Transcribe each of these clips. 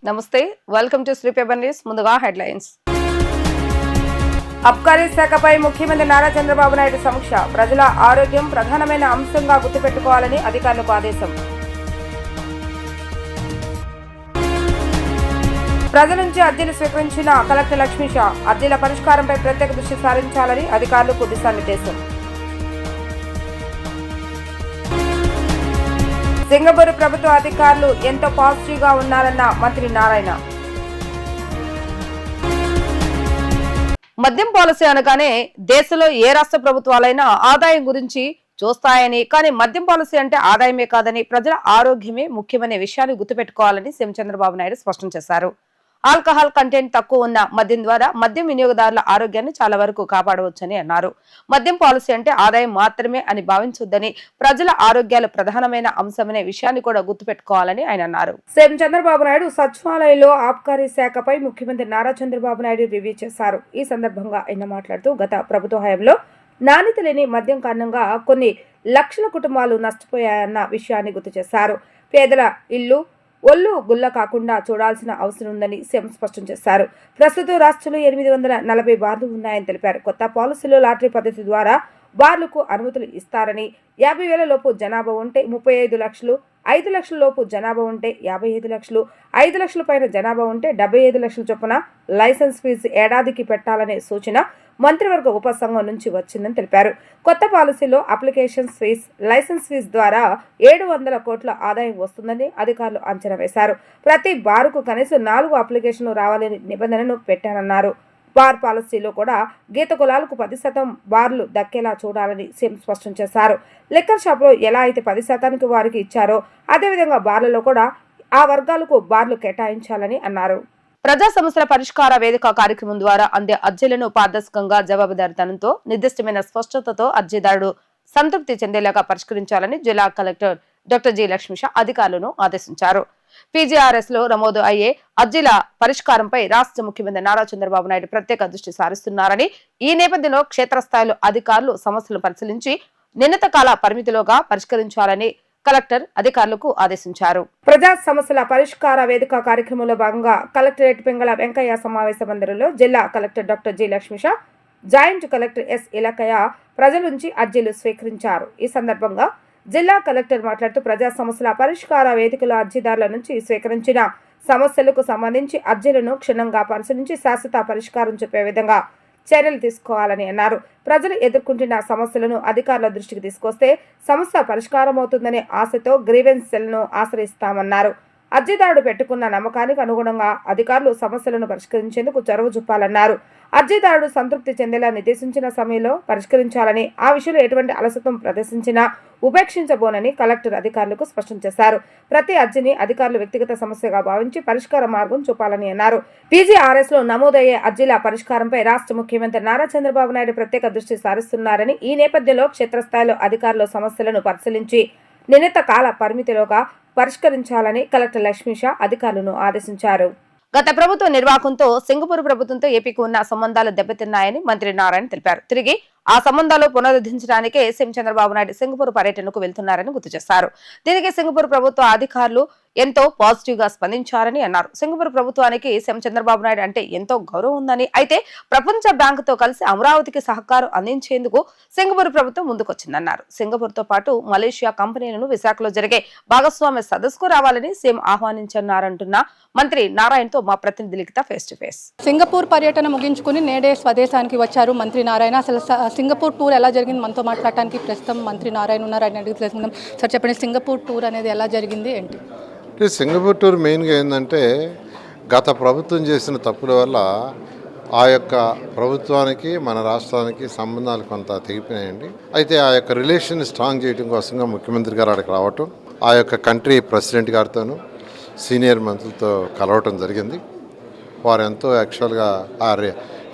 నమస్తే, welcome to Sri paper news. ముందుగా headlines. అబ్కారీ శాఖపై ముఖ్యమంత్రి నారా చంద్రబాబు నాయుడు సమీక్ష. ప్రజల ఆరోగ్యం ప్రధానమైన అంశంగా గుర్తుపెట్టుకోవాలని అధికారులకు ఆదేశం. ప్రజల నుంచి అర్జీలు స్వీకరించిన కలెక్టర్ లక్ష్మీష. అర్జీల పరిష్కారంపై ప్రత్యేక దృష్టి సారించాలని అధికారులకు దిశానిర్దేశం. సింగపూర్ ప్రభుత్వ అధికారులు ఎంతో పాజిటివ్ గా ఉన్నారన్న మంత్రి నారాయణ. మద్యం పాలసీ అనగానే దేశంలో ఏ రాష్ట్ర ప్రభుత్వాలైనా ఆదాయం గురించి చూస్తాయని, కానీ మద్యం పాలసీ అంటే ఆదాయమే కాదని, ప్రజల ఆరోగ్యమే ముఖ్యమనే విషయాన్ని గుర్తుపెట్టుకోవాలని సీఎం చంద్రబాబు నాయుడు స్పష్టం చేశారు. ఆల్కహాల్ కంటెంట్ తక్కువ ఉన్న మద్యం ద్వారా మద్యం వినియోగదారుల ఆరోగ్యాన్ని చాలా వరకు కాపాడవచ్చని అన్నారు. మద్యం పాలసీ అంటే ఆదాయం మాత్రమే అని భావించొద్దని, ప్రజల ఆరోగ్యాలు ప్రధానమైన అంశమనే విషయాన్ని కూడా గుర్తుపెట్టుకోవాలని ఆయన అన్నారు. సీఎం చంద్రబాబు నాయుడు సచివాలయంలో ఆబ్కారీ శాఖపై ముఖ్యమంత్రి నారా చంద్రబాబు నాయుడు రివ్యూ చేశారు. ఈ సందర్భంగా ఆయన మాట్లాడుతూ గత ప్రభుత్వ హయాంలో నాణ్యత లేని మద్యం కారణంగా కొన్ని లక్షల కుటుంబాలు నష్టపోయాయన్న విషయాన్ని గుర్తు చేశారు. పేదల ఇల్లు ఒళ్ళు గుల్ల కాకుండా చూడాల్సిన అవసరం ఉందని సీఎం స్పష్టం చేశారు. ప్రస్తుతం రాష్ట్రంలో 840 బార్లు ఉన్నాయని తెలిపారు. కొత్త పాలసీలో లాటరీ పద్ధతి ద్వారా బార్లకు అనుమతులు ఇస్తారని, 50,000 లోపు జనాభా ఉంటే 35 లక్షలు, 5 లక్షల లోపు జనాభా ఉంటే 55 లక్షలు, 5 లక్షల పైన జనాభా ఉంటే 75 లక్షల చొప్పున లైసెన్స్ ఫీజు ఏడాదికి పెట్టాలనే సూచన మంత్రివర్గ ఉపసంఘం నుంచి వచ్చిందని తెలిపారు. కొత్త పాలసీలో అప్లికేషన్ ఫీజు, లైసెన్స్ ఫీజు ద్వారా 700 కోట్ల ఆదాయం వస్తుందని అధికారులు అంచనా వేశారు. ప్రతి బారుకు కనీసం 4 అప్లికేషన్లు రావాలని నిబంధనను పెట్టారన్నారు. బార్ పాలసీలో కూడా గీత కులాలకు 10% బార్లు దక్కేలా చూడాలని సీఎం స్పష్టం చేశారు. లిక్కర్ షాపులో ఎలా అయితే 10% వారికి ఇచ్చారో అదేవిధంగా బార్లలో కూడా ఆ వర్గాలకు బార్లు కేటాయించాలని అన్నారు. ప్రజా సమస్యల పరిష్కార వేదిక కార్యక్రమం ద్వారా అందే అర్జీలను పారదర్శకంగా, జవాబుదారీతనంతో, నిర్దిష్టమైన స్పష్టతతో అర్జీదారుడు సంతృప్తి చెందేలాగా పరిష్కరించాలని జిల్లా కలెక్టర్ డాక్టర్ జి లక్ష్మీష అధికారులను ఆదేశించారు. పీజీఆర్ఎస్ లో నమోదు అయ్యే అర్జీల పరిష్కారంపై రాష్ట్ర ముఖ్యమంత్రి నారా చంద్రబాబు నాయుడు ప్రత్యేక దృష్టి సారిస్తున్నారని, ఈ నేపథ్యంలో క్షేత్రస్థాయిలో అధికారులు సమస్యలను పరిశీలించి నిర్ణీత కాల పరిమితిలోగా పరిష్కరించాలని కలెక్టర్ అధికారులకు ఆదేశించారు. ప్రజా సమస్యల పరిష్కార వేదిక కార్యక్రమంలో భాగంగా కలెక్టరేట్ పింగళ వెంకయ్య సమావేశ మందిరంలో జిల్లా collector doctor G Lakshmisha, joint collector S Ilakayya ప్రజల నుంచి అర్జీలు స్వీకరించారు. ఈ సందర్భంగా జిల్లా కలెక్టర్ మాట్లాడుతూ ప్రజా సమస్యల పరిష్కార వేదికలో అర్జీదారుల నుంచి స్వీకరించిన సమస్యలకు సంబంధించి అర్జీలను క్షుణ్ణంగా పరిశీలించి శాశ్వత పరిష్కారం చెప్పే విధంగా చర్యలు తీసుకోవాలని అన్నారు. ప్రజలు ఎదుర్కొంటున్న సమస్యలను అధికారుల దృష్టికి తీసుకొస్తే సమస్య పరిష్కారం అవుతుందనే ఆశతో గ్రీవెన్స్ సెల్ను ఆశ్రయిస్తామన్నారు. అర్జీదారుడు పెట్టుకున్న నమ్మకానికి అనుగుణంగా అధికారులు సమస్యలను పరిష్కరించేందుకు చొరవ చూపాలన్నారు. అర్జీదారుడు సంతృప్తి చెందేలా నిర్దేశించిన సమయంలో పరిష్కరించాలని, ఆ విషయంలో ఎటువంటి అలసత్వం ప్రదర్శించినా ఉపేక్షించబోనని కలెక్టర్ అధికారులకు స్పష్టం చేశారు. ప్రతి అర్జీని అధికారులు వ్యక్తిగత సమస్యగా భావించి పరిష్కార మార్గం చూపాలని అన్నారు. పీజీఆర్ఎస్ లో నమోదయ్యే అర్జీల పరిష్కారంపై రాష్ట్ర ముఖ్యమంత్రి నారా చంద్రబాబు నాయుడు ప్రత్యేక దృష్టి సారిస్తున్నారని, ఈ నేపథ్యంలో క్షేత్రస్థాయిలో అధికారులు సమస్యలను పరిశీలించి నిర్ణీత కాల పరిమితిలోగా పరిష్కరించాలని కలెక్టర్ లక్ష్మీష అధికారులను ఆదేశించారు. గత ప్రభుత్వ నిర్వాహకంతో సింగపూర్ ప్రభుత్వంతో ఏపీకి ఉన్న సంబంధాలు దెబ్బతిన్నాయని మంత్రి నారాయణ తెలిపారు. తిరిగి ఆ సంబంధాలు పునరుద్ధరించడానికే సీఎం చంద్రబాబు నాయుడు సింగపూర్ పర్యటనకు వెళ్తున్నారని గుర్తు చేశారు. దీనికి సింగపూర్ ప్రభుత్వ అధికారులు ఎంతో పాజిటివ్ గా స్పందించారని అన్నారు. సింగపూర్ ప్రభుత్వానికి సీఎం చంద్రబాబు నాయుడు అంటే ఎంతో గౌరవం ఉందని, అయితే ప్రపంచ బ్యాంక్ తో కలిసి అమరావతికి సహకారం అందించేందుకు సింగపూర్ ప్రభుత్వం ముందుకొచ్చిందన్నారు. సింగపూర్ తో పాటు మలేషియా కంపెనీలను విశాఖలో జరిగే భాగస్వామ్య సదస్సుకు రావాలని సీఎం ఆహ్వానించన్నారంటున్న మంత్రి నారాయణతో మా ప్రతినిధి లిఖిత ఫేస్ టు ఫేస్. సింగపూర్ పర్యటన ముగించుకుని నేడే స్వదేశానికి వచ్చారు మంత్రి నారాయణ. అసలు సింగపూర్ టూర్ ఎలా జరిగింది మనతో మాట్లాడటానికి ప్రస్తుతం మంత్రి నారాయణ ఉన్నారు. ఆయన అడిగి తెలుసుకుందాం. సార్ చెప్పండి, సింగపూర్ టూర్ అనేది ఎలా జరిగింది ఏంటి? సింగపూర్ టూర్ మెయిన్గా ఏంటంటే గత ప్రభుత్వం చేసిన తప్పుల వల్ల ఆ యొక్క ప్రభుత్వానికి మన రాష్ట్రానికి సంబంధాలు కొంత తెగిపోయాయండి. అయితే ఆ యొక్క రిలేషన్ స్ట్రాంగ్ చేయడం కోసంగా ముఖ్యమంత్రి గారు అక్కడికి రావటం, ఆ యొక్క కంట్రీ ప్రెసిడెంట్ గారితోనూ సీనియర్ మంత్రులతో కలవటం జరిగింది. వారు ఎంతో యాక్చువల్గా ఆ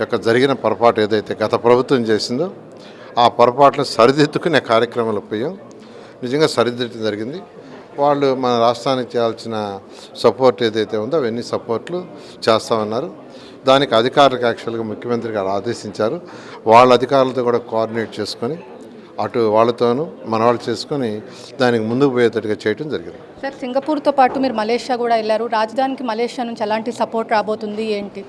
యొక్క జరిగిన పొరపాటు ఏదైతే గత ప్రభుత్వం చేసిందో ఆ పొరపాట్లను సరిదిద్దుకునే కార్యక్రమాలు పోయాం. నిజంగా సరిదిద్దడం జరిగింది. వాళ్ళు మన రాష్ట్రానికి చేయాల్సిన సపోర్ట్ ఏదైతే ఉందో అవన్నీ సపోర్ట్లు చేస్తామన్నారు. దానికి అధికారులకు యాక్చువల్గా ముఖ్యమంత్రి గారు ఆదేశించారు. వాళ్ళ అధికారులతో కూడా కోఆర్డినేట్ చేసుకొని అటు వాళ్ళతోనూ మనవాళ్ళు చేసుకొని దానికి ముందుకు పోయేటట్టుగా చేయడం జరిగింది. సార్, సింగపూర్తో పాటు మీరు మలేషియా కూడా వెళ్ళారు. రాజధానికి మలేషియా నుంచి ఎలాంటి సపోర్ట్ రాబోతుంది ఏంటి?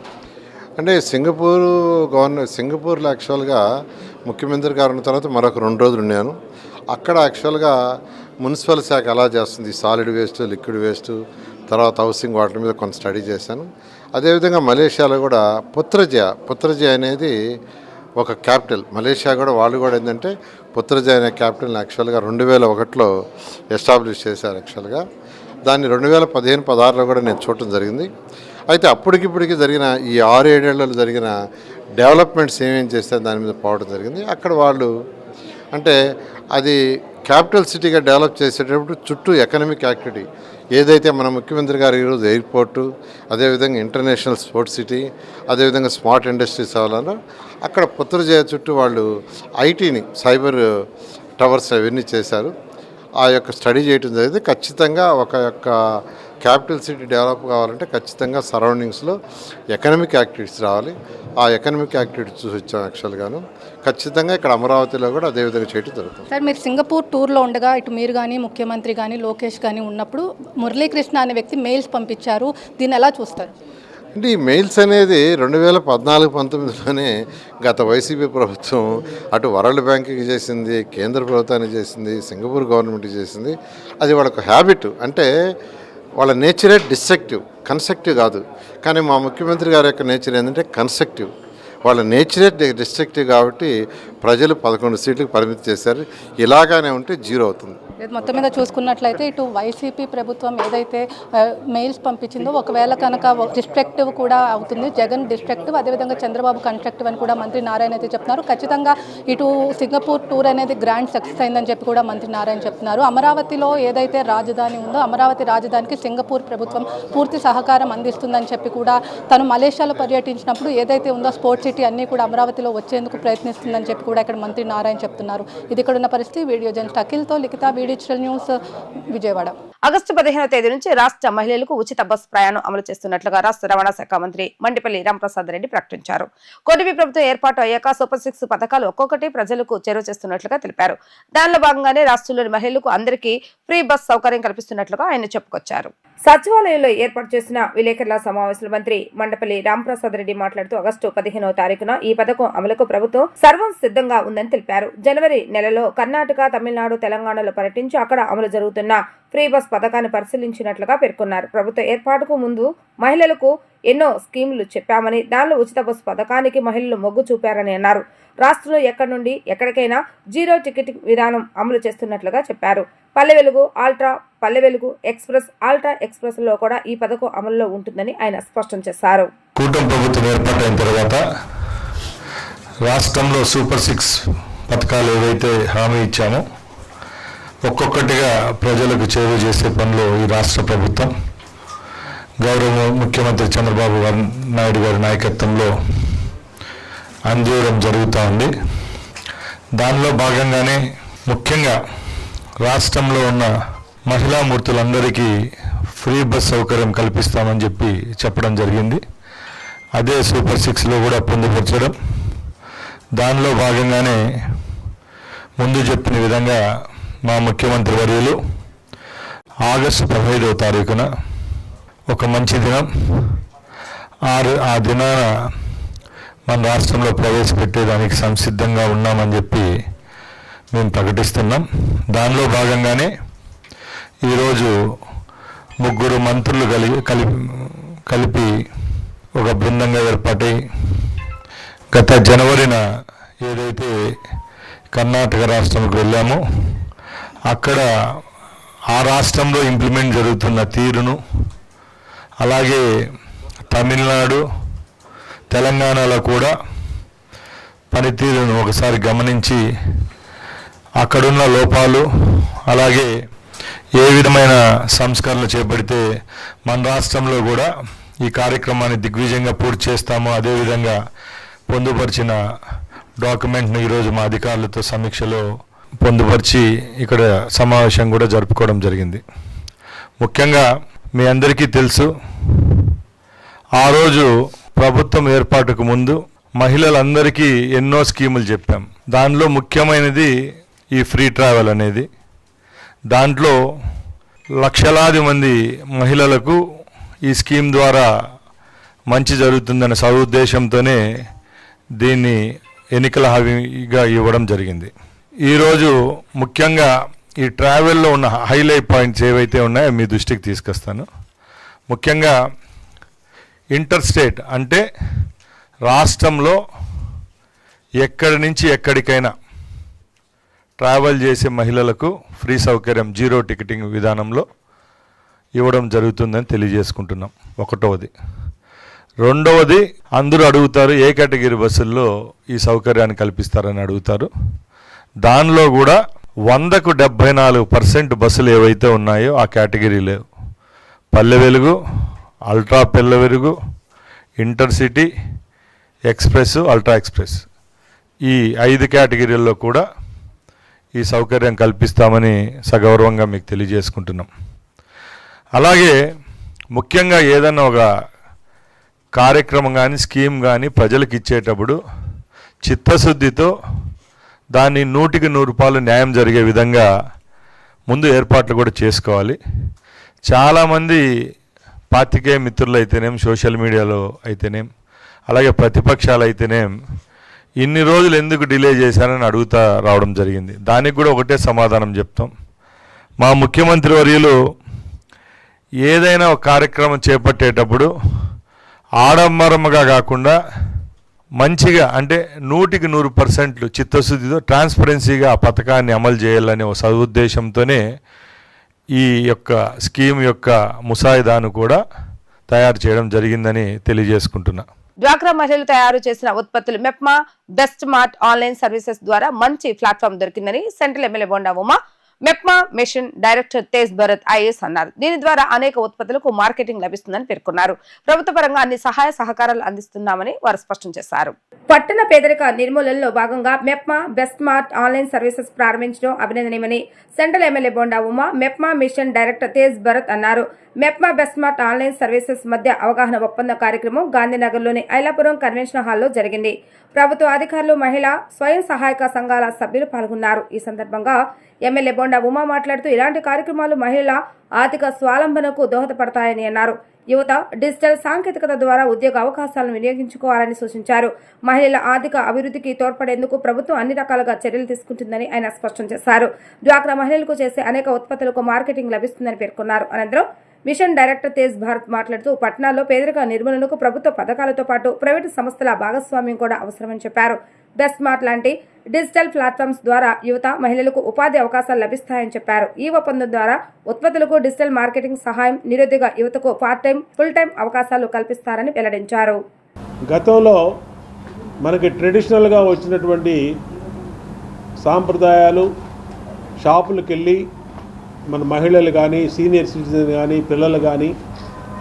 అంటే సింగపూర్లో యాక్చువల్గా ముఖ్యమంత్రి గారు ఉన్న తర్వాత మరొక 2 రోజులు ఉన్నాను. అక్కడ యాక్చువల్గా మున్సిపల్ శాఖ ఎలా చేస్తుంది, సాలిడ్ వేస్ట్, లిక్విడ్ వేస్ట్, తర్వాత హౌసింగ్, వాటి మీద కొంత స్టడీ చేశాను. అదేవిధంగా మలేషియాలో కూడా పుత్రజయ అనేది ఒక క్యాపిటల్. మలేషియా కూడా వాళ్ళు కూడా ఏంటంటే పుత్రజయ అనే క్యాపిటల్ని యాక్చువల్గా 2001లో ఎస్టాబ్లిష్ చేశారు. యాక్చువల్గా దాన్ని 2015-16లో కూడా నేను చూడటం జరిగింది. అయితే అప్పటికిప్పటికి జరిగిన ఈ 6-7 ఏళ్లలో జరిగిన డెవలప్మెంట్స్ ఏమేం చేస్తే దాని మీద పోవడం జరిగింది. అక్కడ వాళ్ళు అంటే అది క్యాపిటల్ సిటీగా డెవలప్ చేసేటప్పుడు చుట్టూ ఎకనామిక్ యాక్టివిటీ ఏదైతే మన ముఖ్యమంత్రి గారు ఈరోజు ఎయిర్పోర్టు, అదేవిధంగా ఇంటర్నేషనల్ స్పోర్ట్స్ సిటీ, అదేవిధంగా స్మార్ట్ ఇండస్ట్రీస్ అవ్వాలన్నా అక్కడ పుత్రజయ చుట్టూ వాళ్ళు ఐటీని, సైబర్ టవర్స్ అవన్నీ చేశారు. ఆ యొక్క స్టడీ చేయడం జరిగింది. ఖచ్చితంగా ఒక యొక్క క్యాపిటల్ సిటీ డెవలప్ కావాలంటే ఖచ్చితంగా సరౌండింగ్స్లో ఎకనామిక్ యాక్టివిటీస్ రావాలి. ఆ ఎకనామిక్ యాక్టివిటీస్ చూసి వచ్చాం యాక్చువల్గాను. ఖచ్చితంగా ఇక్కడ అమరావతిలో కూడా అదేవిధంగా చేయడం జరుగుతుంది. సార్, మీరు సింగపూర్ టూర్లో ఉండగా ఇటు మీరు కానీ ముఖ్యమంత్రి కానీ లోకేష్ కానీ ఉన్నప్పుడు మురళీకృష్ణ అనే వ్యక్తి మెయిల్స్ పంపించారు. దీన్ని ఎలా చూస్తారు? అంటే ఈ మెయిల్స్ అనేది 2014-19లోనే గత వైసీపీ ప్రభుత్వం అటు వరల్డ్ బ్యాంక్కి చేసింది, కేంద్ర ప్రభుత్వానికి చేసింది, సింగపూర్ గవర్నమెంట్కి చేసింది. అది వాళ్ళకు హ్యాబిట్. అంటే వాళ్ళ నేచరే డిస్ట్రక్టివ్, కన్స్ట్రక్టివ్ కాదు. కానీ మా ముఖ్యమంత్రి గారి యొక్క నేచర్ ఏంటంటే కన్స్ట్రక్టివ్. వాళ్ళ నేచరే డిస్ట్రక్టివ్ కాబట్టి ప్రజలు 11 సీట్లకు పరిమితి చేశారు. ఇలాగానే ఉంటే 0 అవుతుంది. మొత్తం మీద చూసుకున్నట్లయితే ఇటు వైసీపీ ప్రభుత్వం ఏదైతే మెయిల్స్ పంపించిందో ఒకవేళ కనుక డిస్ట్రక్టివ్ కూడా అవుతుంది. జగన్ డిస్ట్రక్టివ్, అదేవిధంగా చంద్రబాబు కన్స్ట్రక్టివ్ అని కూడా మంత్రి నారాయణ అయితే చెప్తున్నారు. ఖచ్చితంగా ఇటు సింగపూర్ టూర్ అనేది గ్రాండ్ సక్సెస్ అయిందని చెప్పి కూడా మంత్రి నారాయణ చెప్తున్నారు. అమరావతిలో ఏదైతే రాజధాని ఉందో అమరావతి రాజధానికి సింగపూర్ ప్రభుత్వం పూర్తి సహకారం అందిస్తుందని చెప్పి కూడా తను మలేషియాలో పర్యటించినప్పుడు ఏదైతే ఉందో స్పోర్ట్స్ సిటీ అన్నీ కూడా అమరావతిలో వచ్చేందుకు ప్రయత్నిస్తుందని చెప్పి కూడా ఇక్కడ మంత్రి నారాయణ చెప్తున్నారు. ఇది ఇక్కడ ఉన్న పరిస్థితి. వీడియో జర్నలిస్ట్ అఖిల్తో లిఖిత, డిజిటల్ న్యూస్, విజయవాడ. ఆగస్టు 15వ తేదీ నుంచి రాష్ట్ర మహిళలకు ఉచిత బస్ ప్రయాణం అమలు చేస్తున్నట్లుగా రాష్ట్ర రవాణా శాఖ మంత్రి మండిపల్లి రాంప్రసాద్ రెడ్డి ప్రకటించారు. కూటమి ప్రభుత్వం ఏర్పాటు అయ్యాక సూపర్ 6 పథకాలు ఒక్కొక్కటి ప్రజలకు చేరువ చేస్తున్నట్లుగా తెలిపారు. దానిలో భాగంగానే రాష్ట్రంలోని మహిళలకు అందరికీ ఫ్రీ బస్ సౌకర్యం కల్పిస్తున్నట్లుగా ఆయన చెప్పుకొచ్చారు. సచివాలయంలో ఏర్పాటు చేసిన విలేకరుల సమావేశంలో మంత్రి మండపల్లి రాంప్రసాద్ రెడ్డి మాట్లాడుతూ ఆగస్టు 15వ తారీఖున ఈ పథకం అమలుకు ప్రభుత్వం సర్వం సిద్ధంగా ఉందని తెలిపారు. జనవరి నెలలో కర్ణాటక, తమిళనాడు, తెలంగాణలో పర్యటించి అక్కడ అమలు జరుగుతున్న ఫ్రీ బస్ పథకాన్ని పరిశీలించినట్లుగా పేర్కొన్నారు. ప్రభుత్వ ఏర్పాటుకు ముందు మహిళలకు ఎన్నో స్కీములు చెప్పామని, దానిలో ఉచిత బస్సు పథకానికి మహిళలు మొగ్గు చూపారని అన్నారు. రాష్ట్రంలో ఎక్కడి నుండి ఎక్కడికైనా 0 టికెట్ విధానం అమలు చేస్తున్నట్లుగా చెప్పారు. Palle Velugu, ultra, Palle Velugu express, ultra express లో కూడా ఈ పథకం అమలులో ఉంటుందని ఆయన స్పష్టం చేశారు. కూటమి ప్రభుత్వం ఏర్పాటైన తర్వాత రాష్ట్రంలో సూపర్ 6 పథకాలు ఏవైతే హామీ ఇచ్చామో ఒక్కొక్కటిగా ప్రజలకు చేరువ చేసే పనిలో ఈ రాష్ట్ర ప్రభుత్వం గౌరవ ముఖ్యమంత్రి చంద్రబాబు నాయుడు గారి నాయకత్వంలో అందించడం జరుగుతూ ఉంది. దానిలో భాగంగానే ముఖ్యంగా రాష్ట్రంలో ఉన్న మహిళా మూర్తులందరికీ ఫ్రీ బస్ సౌకర్యం కల్పిస్తామని చెప్పడం జరిగింది. అదే సూపర్ 6లో కూడా పొందుపరచడం. దానిలో భాగంగానే ముందు చెప్పిన విధంగా మా ముఖ్యమంత్రి వర్యులు ఆగస్టు 15వ తారీఖున ఒక మంచి దినం, ఆ దినాన మన రాష్ట్రంలో ప్రవేశపెట్టేదానికి సంసిద్ధంగా ఉన్నామని చెప్పి మేము ప్రకటిస్తున్నాం. దానిలో భాగంగానే ఈరోజు 3 మంత్రులు కలిపి ఒక బృందంగా ఏర్పాటై గత జనవరిన ఏదైతే కర్ణాటక రాష్ట్రంకి వెళ్ళామో అక్కడ ఆ రాష్ట్రంలో ఇంప్లిమెంట్ జరుగుతున్న తీరును, అలాగే తమిళనాడు, తెలంగాణలో కూడా పనితీరును ఒకసారి గమనించి అక్కడున్న లోపాలు, అలాగే ఏ విధమైన సంస్కరణలు చేపడితే మన రాష్ట్రంలో కూడా ఈ కార్యక్రమాన్ని దిగ్విజయంగా పూర్తి చేస్తామో అదేవిధంగా పొందుపరిచిన డాక్యుమెంట్ను ఈరోజు మా అధికారులతో సమీక్షలో పొందుపరిచి ఇక్కడ సమావేశం కూడా జరుపుకోవడం జరిగింది. ముఖ్యంగా మీ అందరికీ తెలుసు, ఆ రోజు ప్రభుత్వం ఏర్పాటుకు ముందు మహిళలందరికీ ఎన్నో స్కీములు చెప్పాం. దానిలో ముఖ్యమైనది ఈ ఫ్రీ ట్రావెల్ అనేది. దాంట్లో లక్షలాది మంది మహిళలకు ఈ స్కీమ్ ద్వారా మంచి జరుగుతుందనే సదుద్దేశంతోనే దీన్ని ఎన్నికల హామీగా ఇవ్వడం జరిగింది. ఈరోజు ముఖ్యంగా ఈ ట్రావెల్లో ఉన్న హైలైట్ పాయింట్స్ ఏవైతే ఉన్నాయో మీ దృష్టికి తీసుకొస్తాను. ముఖ్యంగా ఇంటర్ స్టేట్ అంటే రాష్ట్రంలో ఎక్కడి నుంచి ఎక్కడికైనా ట్రావెల్ చేసే మహిళలకు ఫ్రీ సౌకర్యం జీరో టికెటింగ్ విధానంలో ఇవ్వడం జరుగుతుందని తెలియజేసుకుంటున్నాం. ఒకటవది. రెండవది, అందరూ అడుగుతారు ఏ కేటగిరీ బస్సుల్లో ఈ సౌకర్యాన్ని కల్పిస్తారని అడుగుతారు. దానిలో కూడా 100కు 74% బస్సులు ఏవైతే ఉన్నాయో ఆ కేటగిరీలో Palle Velugu, ultra Palle Velugu, intercity, express, ultra express ఈ 5 కేటగిరీల్లో కూడా ఈ సౌకర్యం కల్పిస్తామని సగౌరవంగా మీకు తెలియజేసుకుంటున్నాం. అలాగే ముఖ్యంగా ఏదన్నా ఒక కార్యక్రమం కానీ స్కీమ్ కానీ ప్రజలకు ఇచ్చేటప్పుడు చిత్తశుద్ధితో దాన్ని 100కి 100 న్యాయం జరిగే విధంగా ముందు ఏర్పాట్లు కూడా చేసుకోవాలి. చాలామంది పాత్రికేయ మిత్రులు అయితేనేం, సోషల్ మీడియాలో అయితేనేం, అలాగే ప్రతిపక్షాలు అయితేనేం ఇన్ని రోజులు ఎందుకు డిలే చేశారని అడుగుతా రావడం జరిగింది. దానికి కూడా ఒకటే సమాధానం చెప్తాం. మా ముఖ్యమంత్రి వర్యులు ఏదైనా ఒక కార్యక్రమం చేపట్టేటప్పుడు ఆడంబరముగా కాకుండా మంచిగా అంటే 100కి 100% చిత్తశుద్ధితో ట్రాన్స్పరెన్సీగా ఆ పథకాన్ని అమలు చేయాలనే ఒక సదుద్దేశంతోనే ఈ యొక్క స్కీమ్ యొక్క ముసాయిదాను కూడా తయారు చేయడం జరిగిందని తెలియజేసుకుంటున్నా. డ్వాక్రా మహిళలు తయారు చేసిన ఉత్పత్తులు MEPMA best mart online services ద్వారా మంచి ప్లాట్ఫామ్ దొరికిందని central MLA Bonda Uma MEPMA mission director Tej Bharat IAS అన్నారు. దీని ద్వారా అనేక ఉత్పత్తులకు మార్కెటింగ్ లభిస్తుందని పేర్కొన్నారు. ప్రభుత్వ పరంగా అన్ని సహాయ సహకారాలు అందిస్తున్నామని వారు స్పష్టం చేశారు. పట్టణ పేదరిక నిర్మూలనలో భాగంగా MEPMA best mart online services ప్రారంభించడం అభినందనీయమని central MLA Bonda Uma MEPMA mission director Tej Bharat అన్నారు. MEPMA best mart online services మధ్య అవగాహన ఒప్పంద కార్యక్రమం గాంధీనగర్లోని ఐలాపురం కన్వెన్షన్ హాల్లో జరిగింది. ప్రభుత్వ అధికారులు, మహిళా స్వయం సహాయక సంఘాల సభ్యులు పాల్గొన్నారు. ఈ సందర్భంగా ఎమ్మెల్యే బొండా ఉమా మాట్లాడుతూ ఇలాంటి కార్యక్రమాలు మహిళల ఆర్థిక స్వావలంబనకు దోహదపడతాయని అన్నారు. యువత డిజిటల్ సాంకేతికత ద్వారా ఉద్యోగ అవకాశాలను వినియోగించుకోవాలని సూచించారు. మహిళల ఆర్థిక అభివృద్ధికి తోడ్పడేందుకు ప్రభుత్వం అన్ని రకాలుగా చర్యలు తీసుకుంటుందని ఆయన స్పష్టం చేశారు. డ్వాక్రా మహిళలకు చేసే అనేక ఉత్పత్తులకు మార్కెటింగ్ లభిస్తుందని పేర్కొన్నారు. అనంతరం మిషన్ డైరెక్టర్ తేజ్ భారత్ మాట్లాడుతూ పట్టణాల్లో పేదరిక నిర్మూలనకు ప్రభుత్వ పథకాలతో పాటు ప్రైవేటు సంస్థల భాగస్వామ్యం కూడా అవసరమని చెప్పారు. బెస్ట్ మార్ట్ లాంటి డిజిటల్ ప్లాట్ఫామ్స్ ద్వారా యువత, మహిళలకు ఉపాధి అవకాశాలు లభిస్తాయని చెప్పారు. ఈ ఒప్పందం ద్వారా ఉత్పత్తులకు డిజిటల్ మార్కెటింగ్ సహాయం, నిరుద్యోగ యువతకు పార్ట్ టైం, ఫుల్ టైం అవకాశాలు కల్పిస్తారని వెల్లడించారు. గతంలో మనకి ట్రెడిషనల్గా వచ్చినటువంటి సాంప్రదాయాలు షాపులకు వెళ్ళి మన మహిళలు కానీ, సీనియర్ సిటిజన్ కానీ, పిల్లలు కానీ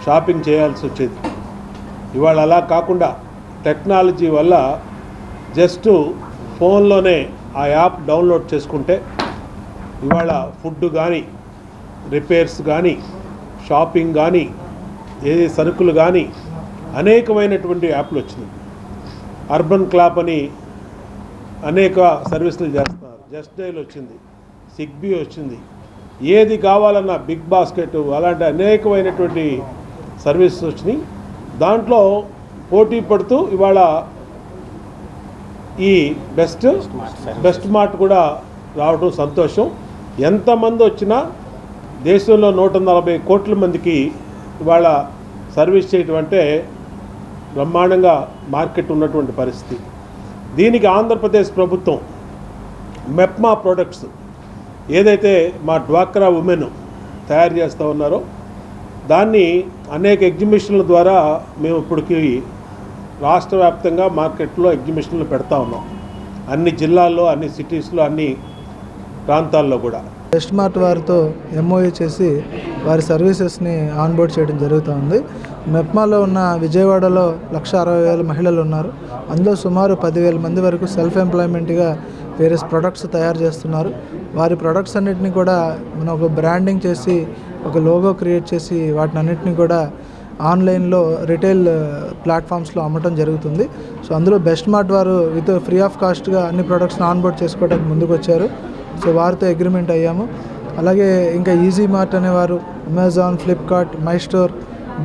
షాపింగ్ చేయాల్సి వచ్చేది. ఇవాళ అలా కాకుండా టెక్నాలజీ వల్ల జస్ట్ ఫోన్లోనే ఆ యాప్ డౌన్లోడ్ చేసుకుంటే ఇవాళ ఫుడ్ కానీ, రిపేర్స్ కానీ, షాపింగ్ కానీ, ఏది సరుకులు కానీ అనేకమైనటువంటి యాప్లు వచ్చినాయి. అర్బన్ క్లాప్ అని అనేక సర్వీసులు చేస్తున్నారు. జస్ట్ డైల్ వచ్చింది, సిగ్బీ వచ్చింది. ఏది కావాలన్నా బిగ్ బాస్కెట్ అలాంటి అనేకమైనటువంటి సర్వీసెస్ వచ్చినాయి. దాంట్లో పోటీ పడుతూ ఇవాళ ఈ బెస్ట్ మార్ట్ కూడా రావడం సంతోషం. ఎంతమంది వచ్చినా దేశంలో 140 కోట్ల మందికి ఇవాళ సర్వీస్ చేయటం అంటే బ్రహ్మాండంగా మార్కెట్ ఉన్నటువంటి పరిస్థితి. దీనికి ఆంధ్రప్రదేశ్ ప్రభుత్వం మెప్మా ప్రొడక్ట్స్ ఏదైతే మా డ్వాక్రా ఉమెన్ తయారు చేస్తూ ఉన్నారో దాన్ని అనేక ఎగ్జిబిషన్ల ద్వారా మేము ఇప్పటికి రాష్ట్ర వ్యాప్తంగా మార్కెట్లో ఎగ్జిబిషన్లు పెడతా ఉన్నాం. అన్ని జిల్లాల్లో, అన్ని సిటీస్లో, అన్ని ప్రాంతాల్లో కూడా. బెస్ట్ మార్ట్ వారితో ఎంఓయూ చేసి వారి సర్వీసెస్ని ఆన్బోర్డ్ చేయడం జరుగుతుంది. మెప్మాలో ఉన్న విజయవాడలో 160,000 మహిళలు ఉన్నారు. అందులో సుమారు 10,000 మంది వరకు సెల్ఫ్ ఎంప్లాయ్మెంట్గా వేరియస్ ప్రొడక్ట్స్ తయారు చేస్తున్నారు. వారి ప్రొడక్ట్స్ అన్నిటిని కూడా మనం ఒక బ్రాండింగ్ చేసి, ఒక లోగో క్రియేట్ చేసి వాటిని అన్నిటిని కూడా ఆన్లైన్లో రిటైల్ ప్లాట్ఫామ్స్లో అమ్మటం జరుగుతుంది. సో అందులో బెస్ట్ మార్ట్ వారు విత్ ఫ్రీ ఆఫ్ కాస్ట్గా అన్ని ప్రొడక్ట్స్ని ఆన్బోర్డ్ చేసుకోవడానికి ముందుకు వచ్చారు. సో వారితో అగ్రిమెంట్ అయ్యాము. అలాగే ఇంకా ఈజీ మార్ట్ అనేవారు, Amazon, Flipkart, my store,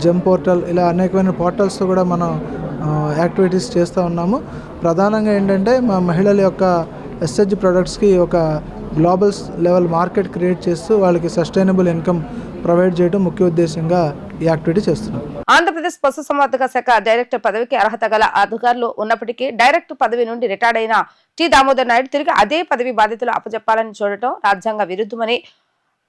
gem portal, ఇలా అనేకమైన పోర్టల్స్తో కూడా మనం యాక్టివిటీస్ చేస్తూ ఉన్నాము. ప్రధానంగా ఏంటంటే మా మహిళల యొక్క ఎస్హెచ్ ప్రొడక్ట్స్కి ఒక గ్లోబల్ లెవెల్ మార్కెట్ క్రియేట్ చేస్తూ వాళ్ళకి సస్టైనబుల్ ఇన్కమ్ ప్రొవైడ్ చేయడం ముఖ్య ఉద్దేశంగా ఈ యాక్టివిటీ చేస్తున్నాం. ఆంధ్రప్రదేశ్ పశుసంవర్ధక శాఖ డైరెక్టర్ పదవికి అర్హత గల అధికారులు ఉన్నప్పటికీ డైరెక్టర్ పదవి నుండి రిటైర్డ్ అయిన టి దామోదర్ నాయుడు తిరిగి అదే పదవి బాధ్యతలు అప్పచెప్పాలని చూడటం రాజ్యాంగ విరుద్ధమని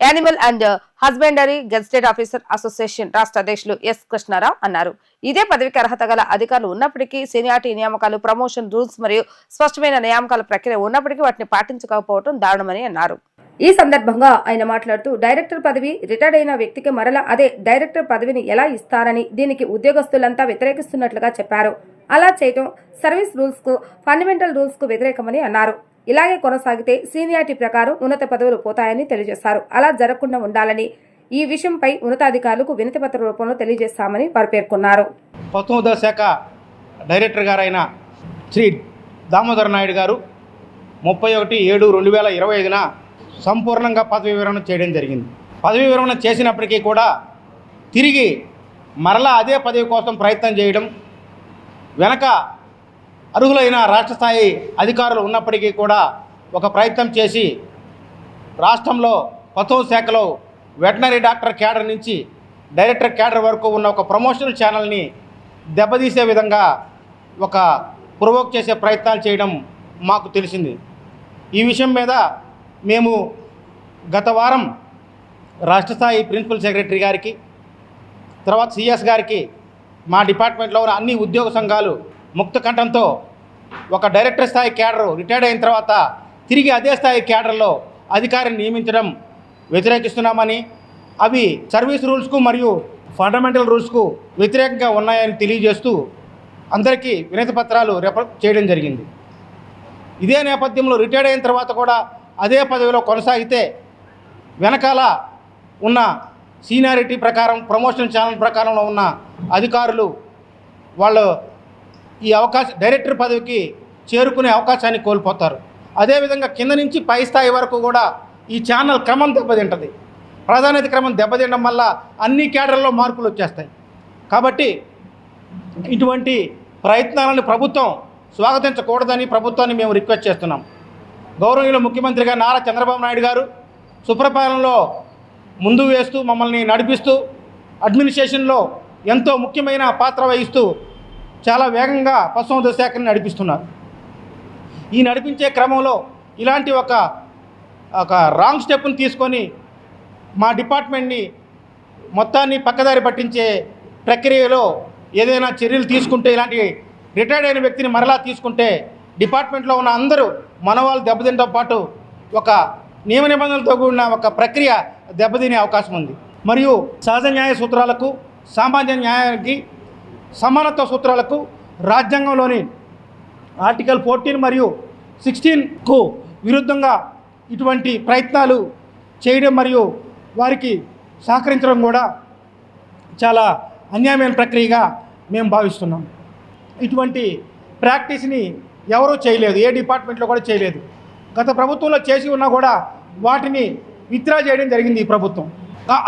animal and husbandry gazetted officer association రాష్ట్ర అధ్యక్షులు ఎస్ కృష్ణారావు అన్నారు. ఇదే పదవికి అర్హత గల అధికారులు ఉన్నప్పటికీ సీనియారిటీ నియామకాలు, ప్రమోషన్ రూల్స్ మరియు స్పష్టమైన నియామకాల ప్రక్రియ ఉన్నప్పటికీ వాటిని పాటించకపోవడం దారుణమని అన్నారు. ఈ సందర్భంగా ఆయన మాట్లాడుతూ డైరెక్టర్ పదవి రిటైర్డ్ అయిన వ్యక్తికి మరలా అదే డైరెక్టర్ పదవిని ఎలా ఇస్తారని, దీనికి ఉద్యోగస్తులంతా వ్యతిరేకిస్తున్నట్లుగా చెప్పారు. అలా చేయటం సర్వీస్ రూల్స్ కు, ఫండమెంటల్ రూల్స్ కు వ్యతిరేకమని అన్నారు. ఇలాగే కొనసాగితే సీనియారిటీ ప్రకారం ఉన్నత పదవులు పోతాయని తెలియజేశారు. అలా జరగకుండా ఉండాలని ఈ విషయంపై ఉన్నతాధికారులకు వినతిపత్ర రూపంలో తెలియజేస్తామని వారు పేర్కొన్నారు. పశుసంవర్ధక శాఖ డైరెక్టర్ గారైన శ్రీ దామోదర్ నాయుడు గారు 31/7/2025న సంపూర్ణంగా పదవి విరమణ చేయడం జరిగింది. పదవి విరమణ చేసినప్పటికీ కూడా తిరిగి మరలా అదే పదవి కోసం ప్రయత్నం చేయడం, వెనక అర్హులైన రాష్ట్ర స్థాయి అధికారులు ఉన్నప్పటికీ కూడా ఒక ప్రయత్నం చేసి రాష్ట్రంలో పశువుల శాఖలో వెటనరీ డాక్టర్ క్యాడర్ నుంచి డైరెక్టర్ క్యాడర్ వరకు ఉన్న ఒక ప్రమోషనల్ ఛానల్ని దెబ్బతీసే విధంగా ఒక ప్రొవోక్ చేసే ప్రయత్నాలు చేయడం మాకు తెలిసింది. ఈ విషయం మీద మేము గత వారం రాష్ట్ర స్థాయి ప్రిన్సిపల్ సెక్రటరీ గారికి, తర్వాత సిఎస్ గారికి, మా డిపార్ట్మెంట్లో ఉన్న అన్ని ఉద్యోగ సంఘాలు ముక్త కంఠంతో ఒక డైరెక్టర్ స్థాయి క్యాడరు రిటైర్డ్ అయిన తర్వాత తిరిగి అదే స్థాయి క్యాడర్లో అధికారిని నియమించడం వ్యతిరేకిస్తున్నామని, అవి సర్వీస్ రూల్స్కు మరియు ఫండమెంటల్ రూల్స్కు వ్యతిరేకంగా ఉన్నాయని తెలియజేస్తూ అందరికీ వినతి పత్రాలు చేయడం జరిగింది. ఇదే నేపథ్యంలో రిటైర్డ్ అయిన తర్వాత కూడా అదే పదవిలో కొనసాగితే వెనకాల ఉన్న సీనియారిటీ ప్రకారం, ప్రమోషన్ ఛానల్ ప్రకారంలో ఉన్న అధికారులు వాళ్ళు ఈ డైరెక్టర్ పదవికి చేరుకునే అవకాశాన్ని కోల్పోతారు. అదేవిధంగా కింద నుంచి పై స్థాయి వరకు కూడా ఈ ఛానల్ క్రమం దెబ్బతింటుంది. ప్రాధాన్యత క్రమం దెబ్బతినడం వల్ల అన్ని క్యాడర్లో మార్పులు వచ్చేస్తాయి. కాబట్టి ఇటువంటి ప్రయత్నాలను ప్రభుత్వం స్వాగతించకూడదని ప్రభుత్వాన్ని మేము రిక్వెస్ట్ చేస్తున్నాం. గౌరవనీయులు ముఖ్యమంత్రిగా నారా చంద్రబాబు నాయుడు గారు సుప్రపాలనలో ముందు వేస్తూ మమ్మల్ని నడిపిస్తూ అడ్మినిస్ట్రేషన్లో ఎంతో ముఖ్యమైన పాత్ర వహిస్తూ చాలా వేగంగా పశుసంవర్ధక శాఖని నడిపిస్తున్నారు. ఈ నడిపించే క్రమంలో ఇలాంటి ఒక రాంగ్ స్టెప్ని తీసుకొని మా డిపార్ట్మెంట్ని మొత్తాన్ని పక్కదారి పట్టించే ప్రక్రియలో ఏదైనా చర్యలు తీసుకుంటే, ఇలాంటి రిటైర్డ్ అయిన వ్యక్తిని మరలా తీసుకుంటే డిపార్ట్మెంట్లో ఉన్న అందరూ మనవాళ్ళు దెబ్బతినతో పాటు ఒక నియమ నిబంధనలతో కూడిన ఒక ప్రక్రియ దెబ్బతినే అవకాశం ఉంది. మరియు సహజ న్యాయ సూత్రాలకు, సామాన్య న్యాయానికి, సమానత్వ సూత్రాలకు రాజ్యాంగంలోని ఆర్టికల్ 14 మరియు 16కు విరుద్ధంగా ఇటువంటి ప్రయత్నాలు చేయడం మరియు వారికి సహకరించడం కూడా చాలా అన్యాయమైన ప్రక్రియగా మేము భావిస్తున్నాం. ఇటువంటి ప్రాక్టీస్ని ఎవరూ చేయలేదు, ఏ డిపార్ట్మెంట్లో కూడా చేయలేదు. గత ప్రభుత్వంలో చేసి ఉన్నా కూడా వాటిని విత్డ్రా చేయడం జరిగింది ఈ ప్రభుత్వం.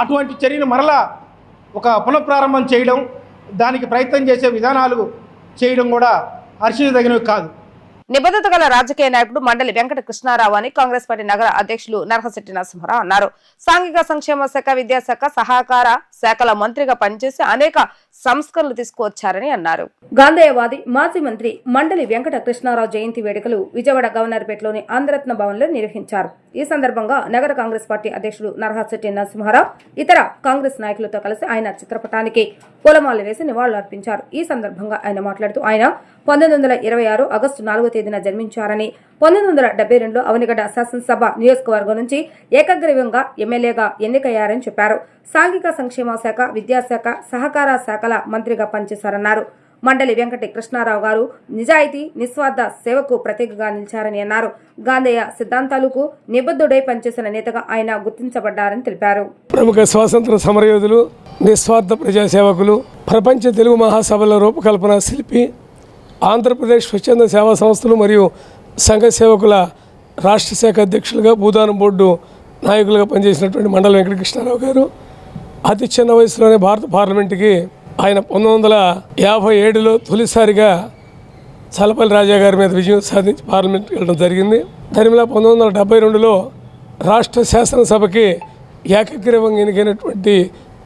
అటువంటి చర్యలు మరలా ఒక పునఃప్రారంభం చేయడం, దానికి ప్రయత్నం చేసే విధానాలు చేయడం కూడా హర్షించదగినవి కాదు. నిబద్ధత గల రాజకీయ నాయకుడు మండలి వెంకట కృష్ణారావు అని కాంగ్రెస్ పార్టీ నగర అధ్యక్షులు నరహశెట్టి నరసింహారావు అన్నారు. సాంఘిక సంక్షేమ శాఖ, విద్యాశాఖ, సహకార శాఖల మంత్రిగా పనిచేసి అనేక సంస్కరణలు తీసుకువచ్చారని అన్నారు. గాంధేయవాది మాజీ మంత్రి మండలి వెంకట కృష్ణారావు జయంతి వేడుకలు విజయవాడ గవర్నర్పేటలోని ఆంధ్రరత్న భవన్లో నిర్వహించారు. ఈ సందర్భంగా నగర కాంగ్రెస్ పార్టీ అధ్యక్షుడు నరహశెట్టి నరసింహారావు ఇతర కాంగ్రెస్ నాయకులతో కలిసి ఆయన చిత్రపటానికి పూలమాల వేసి నివాళులర్పించారు. ఈ సందర్భంగా ఆయన మాట్లాడుతూ ఆయన 1926 ఆగస్టు 4వ తేదీన జన్మించారని, 1972లో అవనిగడ్డ శాసనసభ నియోజకవర్గం నుంచి ఏకగ్రీవంగా ఎమ్మెల్యేగా ఎన్నికయ్యారని చెప్పారు. సాంఘిక సంక్షేమ శాఖ, విద్యాశాఖ, సహకార శాఖల మంత్రిగా పనిచేశారన్నారు. మండలి వెంకట కృష్ణారావు గారు నిజాయితీ, నిస్వార్థ సేవకు ప్రతీకగా నిలిచారని అన్నారు. గాంధేయ సిద్ధాంతాలకు నిబద్ధుడై పనిచేసిన నేతగా ఆయన గుర్తించబడ్డారని తెలిపారు. ప్రముఖ స్వాతంత్ర సమరయోధులు, నిస్వార్థ ప్రజాసేవకులు, ప్రపంచ తెలుగు మహాసభల రూపకల్పన శిల్పి, ఆంధ్రప్రదేశ్ స్వచ్ఛంద సేవా సంస్థలు మరియు సంఘ సేవకుల రాష్ట్ర శాఖ అధ్యక్షులుగా భూదానం బోర్డు నాయకులుగా పనిచేసినటువంటి మండల వెంకటకృష్ణారావు గారు అతి చిన్న వయసులోనే భారత పార్లమెంటుకి ఆయన 1957లో తొలిసారిగా చలపల్లి రాజా గారి మీద విజయం సాధించి పార్లమెంట్కి వెళ్ళడం జరిగింది. తరిమిలా 1972లో రాష్ట్ర శాసనసభకి ఏకగ్రీవంగా ఎన్నికైనటువంటి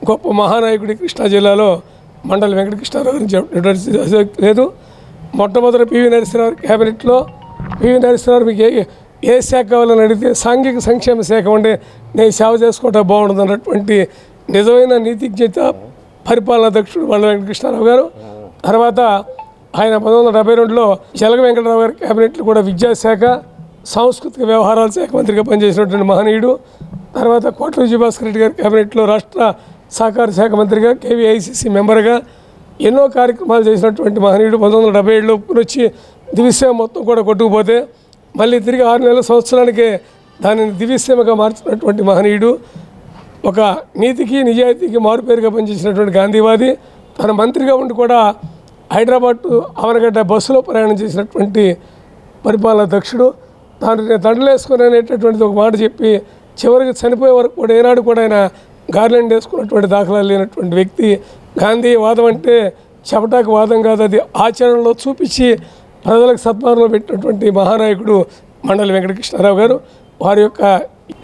గొప్ప మహానాయకుడి కృష్ణా జిల్లాలో మండల వెంకటకృష్ణారావు గురించి లేదు. మొట్టమొదటి పివి నరసింహారావు క్యాబినెట్లో పివి నరసింహారావు మీకు ఏ శాఖ కావాలని అడిగితే సాంఘిక సంక్షేమ శాఖ ఉండే నేను సేవ చేసుకోవటం బాగుంటుంది అన్నటువంటి నిజమైన నీతిజ్ఞత పరిపాలనా దక్షుడు మండల వెంకటకృష్ణారావు గారు. తర్వాత ఆయన 1972లో జలగ వెంకటరావు గారి క్యాబినెట్లో కూడా విద్యాశాఖ సాంస్కృతిక వ్యవహారాల శాఖ మంత్రిగా పనిచేసినటువంటి మహనీయుడు. తర్వాత కోట్ల విజయభాస్కర్ రెడ్డి గారి క్యాబినెట్లో రాష్ట్ర సహకార శాఖ మంత్రిగా కేవీఐసిసి మెంబర్గా ఎన్నో కార్యక్రమాలు చేసినటువంటి మహనీయుడు. 1977లో వచ్చి దివిసేమ మొత్తం కూడా కొట్టుకుపోతే మళ్ళీ తిరిగి 6 నెలల సంవత్సరానికే దానిని దివిసేమగా మార్చినటువంటి మహనీయుడు. ఒక నీతికి నిజాయితీకి మారుపేరుగా పనిచేసినటువంటి గాంధీవాది. తన మంత్రిగా ఉండి కూడా హైదరాబాద్ అవనగడ్డ బస్సులో ప్రయాణం చేసినటువంటి పరిపాలనా దక్షుడు. దాన్ని దండలేసుకొని అనేటటువంటిది ఒక మాట చెప్పి చివరికి చనిపోయే వరకు కూడా ఏనాడు కూడా ఆయన గార్లెండ్ వేసుకున్నటువంటి దాఖలాలు లేనటువంటి వ్యక్తి. గాంధీ వాదం అంటే చెప్పటానికి వాదం కాదు, అది ఆచరణలో చూపించి ప్రజలకు సద్మార్గంలో పెట్టినటువంటి మహానాయకుడు మండలి వెంకటకృష్ణారావు గారు. వారి యొక్క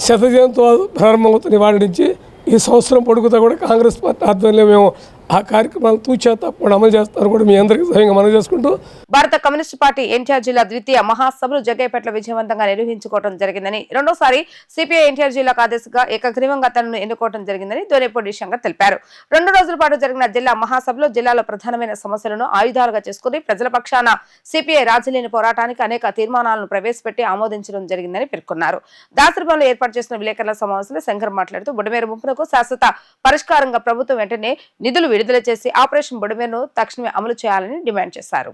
శతజయంతో ప్రారంభమవుతున్న వాడి నుంచి ఈ సంవత్సరం పొడుగుతా కూడా కాంగ్రెస్ పార్టీ ఆధ్వర్యంలో మేము ఆ కార్యక్రమాలు తూచా తప్పకుండా అమలు చేస్తారు కూడా మీ అందరికీ సహాయంగా మనం చేసుకుంటూ భారత కమ్యూనిస్ట్ పార్టీ ఎన్టీఆర్ జిల్లా ద్వితీయ మహాసభలు జగ్గయ్యపేటలో విజయవంతంగా నిర్వహించుకోవడం జరిగిందని, రెండోసారి సిపిఐ ఎన్టీఆర్ జిల్లా కార్యదర్శిగా ఏకగ్రీవంగా తనను ఎన్నుకోవడం జరిగిందని దోనేపూడి శంకర్ తెలిపారు. 2 రోజుల పాటు జరిగిన జిల్లా మహాసభలో జిల్లాలో ప్రధానమైన సమస్యలను ఆయుధాలుగా చేసుకుని ప్రజల పక్షాన సిపిఐ రాజీలేని పోరాటానికి అనేక తీర్మానాలను ప్రవేశపెట్టి ఆమోదించడం జరిగిందని పేర్కొన్నారు. దాసరిపల్లిలో ఏర్పాటు చేసిన విలేకరుల సమావేశంలో శంకర్ మాట్లాడుతూ బుడమేరు ముంపునకు శాశ్వత పరిష్కారంగా ప్రభుత్వం వెంటనే నిధులు విడుదల చేసి ఆపరేషన్ బుడమేరును తక్షణమే అమలు చేయాలని డిమాండ్ చేశారు.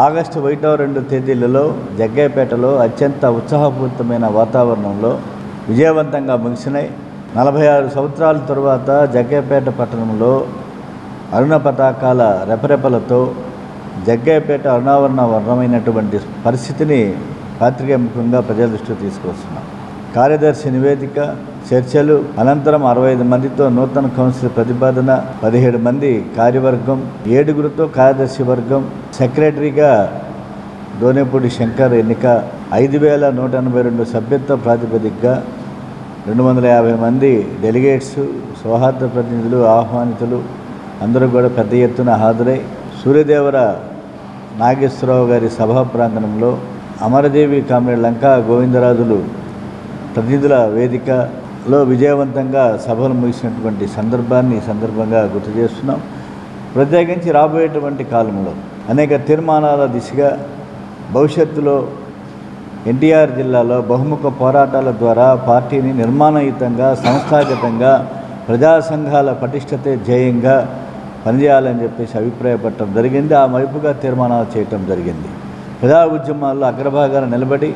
ఆగస్టు 1, 2 తేదీలలో జగ్గయ్యపేటలో అత్యంత ఉత్సాహపూరితమైన వాతావరణంలో విజయవంతంగా ముగిసినాయి. 46 సంవత్సరాల తరువాత జగ్గయ్యపేట పట్టణంలో అరుణ పతాకాల రెపరెపలతో జగ్గయ్యపేట అరుణావర్ణమైనటువంటి పరిస్థితిని పాత్రికేయముఖంగా ప్రజల దృష్టికి తీసుకొస్తున్నాం. కార్యదర్శి నివేదిక, చర్చలు అనంతరం 65 మందితో నూతన కౌన్సిల్ ప్రతిపాదన, 17 మంది కార్యవర్గం, 7గురితో కార్యదర్శి వర్గం, సెక్రటరీగా దోనేపూడి శంకర్ ఎన్నిక, 5182 సభ్యత్వ ప్రాతిపదికగా 250 మంది డెలిగేట్స్, సౌహార్ద ప్రతినిధులు, ఆహ్వానితులు అందరూ కూడా పెద్ద ఎత్తున హాజరై సూర్యదేవర నాగేశ్వరరావు గారి సభా ప్రాంగణంలో అమరదేవి కామ్రేడ్ లంకా గోవిందరాజులు ప్రతినిధుల వేదికలో విజయవంతంగా సభలు ముగిసినటువంటి సందర్భాన్ని ఈ సందర్భంగా గుర్తు చేస్తున్నాం. ప్రత్యేకించి రాబోయేటువంటి కాలంలో అనేక తీర్మానాల దిశగా భవిష్యత్తులో ఎన్టీఆర్ జిల్లాలో బహుముఖ పోరాటాల ద్వారా పార్టీని నిర్మాణయుతంగా, సంస్థాగతంగా ప్రజా సంఘాల పటిష్టతే ధ్యేయంగా పనిచేయాలని చెప్పేసి అభిప్రాయపడటం జరిగింది. ఆ వైపుగా తీర్మానాలు చేయటం జరిగింది. ప్రజా ఉద్యమాల్లో అగ్రభాగాన నిలబడి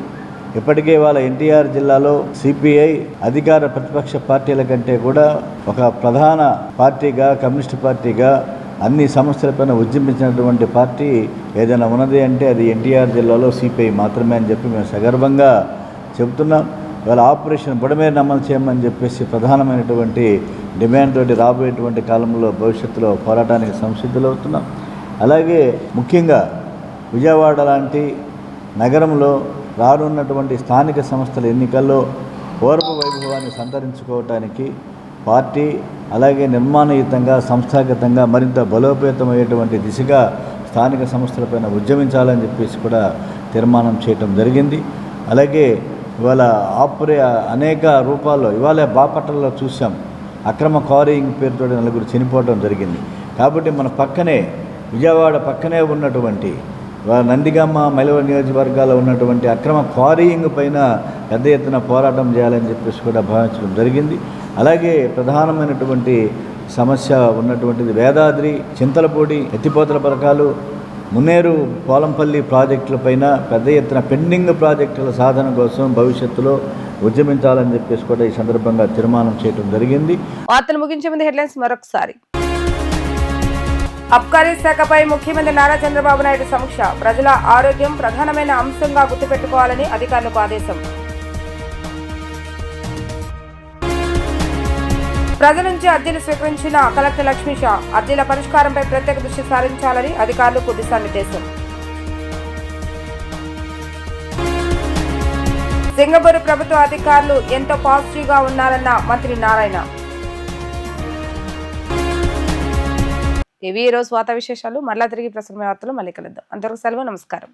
ఇప్పటికే వాళ్ళ ఎన్టీఆర్ జిల్లాలో సిపిఐ అధికార ప్రతిపక్ష పార్టీల కంటే కూడా ఒక ప్రధాన పార్టీగా, కమ్యూనిస్ట్ పార్టీగా అన్ని సమస్యలపైన ఉద్యమించినటువంటి పార్టీ ఏదైనా ఉన్నది అంటే అది ఎన్టీఆర్ జిల్లాలో సిపిఐ మాత్రమే అని చెప్పి మేము సగర్వంగా చెబుతున్నాం. ఇవాళ ఆపరేషన్ బుడమేరును అమలు చేయమని చెప్పేసి ప్రధానమైనటువంటి డిమాండ్ తోటి రాబోయేటువంటి కాలంలో భవిష్యత్తులో పోరాటానికి సంసిద్ధులవుతున్నాం. అలాగే ముఖ్యంగా విజయవాడ లాంటి నగరంలో రానున్నటువంటి స్థానిక సంస్థల ఎన్నికల్లో పూర్వ వైభవాన్ని సంతరించుకోవటానికి పార్టీ అలాగే నిర్మాణయుతంగా, సంస్థాగతంగా మరింత బలోపేతమయ్యేటువంటి దిశగా స్థానిక సంస్థలపైన ఉద్యమించాలని చెప్పేసి కూడా తీర్మానం చేయటం జరిగింది. అలాగే ఇవాళ అనేక రూపాల్లో ఇవాళ బాపట్లలో చూసాం, అక్రమ క్వారీయింగ్ పేరుతో 4 చనిపోవడం జరిగింది. కాబట్టి మన పక్కనే విజయవాడ పక్కనే ఉన్నటువంటి నందిగామ, మైలవరం నియోజకవర్గాల్లో ఉన్నటువంటి అక్రమ క్వారీయింగ్ పైన పెద్ద ఎత్తున పోరాటం చేయాలని చెప్పేసి కూడా భావించడం జరిగింది. అలాగే ప్రధానమైనటువంటి సమస్య ఉన్నటువంటిది వేదాద్రి, చింతలపూడి ఎత్తిపోతల పథకాలు, మున్నేరు, పోలంపల్లి ప్రాజెక్టులపైన పెద్ద ఎత్తున పెండింగ్ ప్రాజెక్టుల సాధన కోసం భవిష్యత్తులో ఉద్యమించాలని చెప్పేసి కూడా ఈ సందర్భంగా తీర్మానం చేయడం జరిగింది. వార్తలు ముగించే ముందు హెడ్లైన్స్ మరొకసారి. అబ్కారీ శాఖపై ముఖ్యమంత్రి నారా చంద్రబాబు నాయుడు సమీక్ష. ప్రజల ఆరోగ్యం ప్రధానమైన అంశంగా గుర్తుపెట్టుకోవాలని అధికారులకు ఆదేశం. ప్రజల నుంచి అర్జీలు స్వీకరించిన కలెక్టర్ లక్ష్మీషా. అర్జీల పరిష్కారంపై ప్రత్యేక దృష్టి సారించాలని అధికారులకు దిశానిర్దేశం. సింగపూర్ ప్రభుత్వ అధికారులు ఎంతో పాజిటివ్ గా ఉన్నారన్న మంత్రి నారాయణ. ఇవి ఈ రోజు వార్తా విశేషాలు. మరలా తిరిగి ప్రసారమైన వార్తలు మళ్ళీ కలుద్దాం. అంతవరకు సెలవు. నమస్కారం.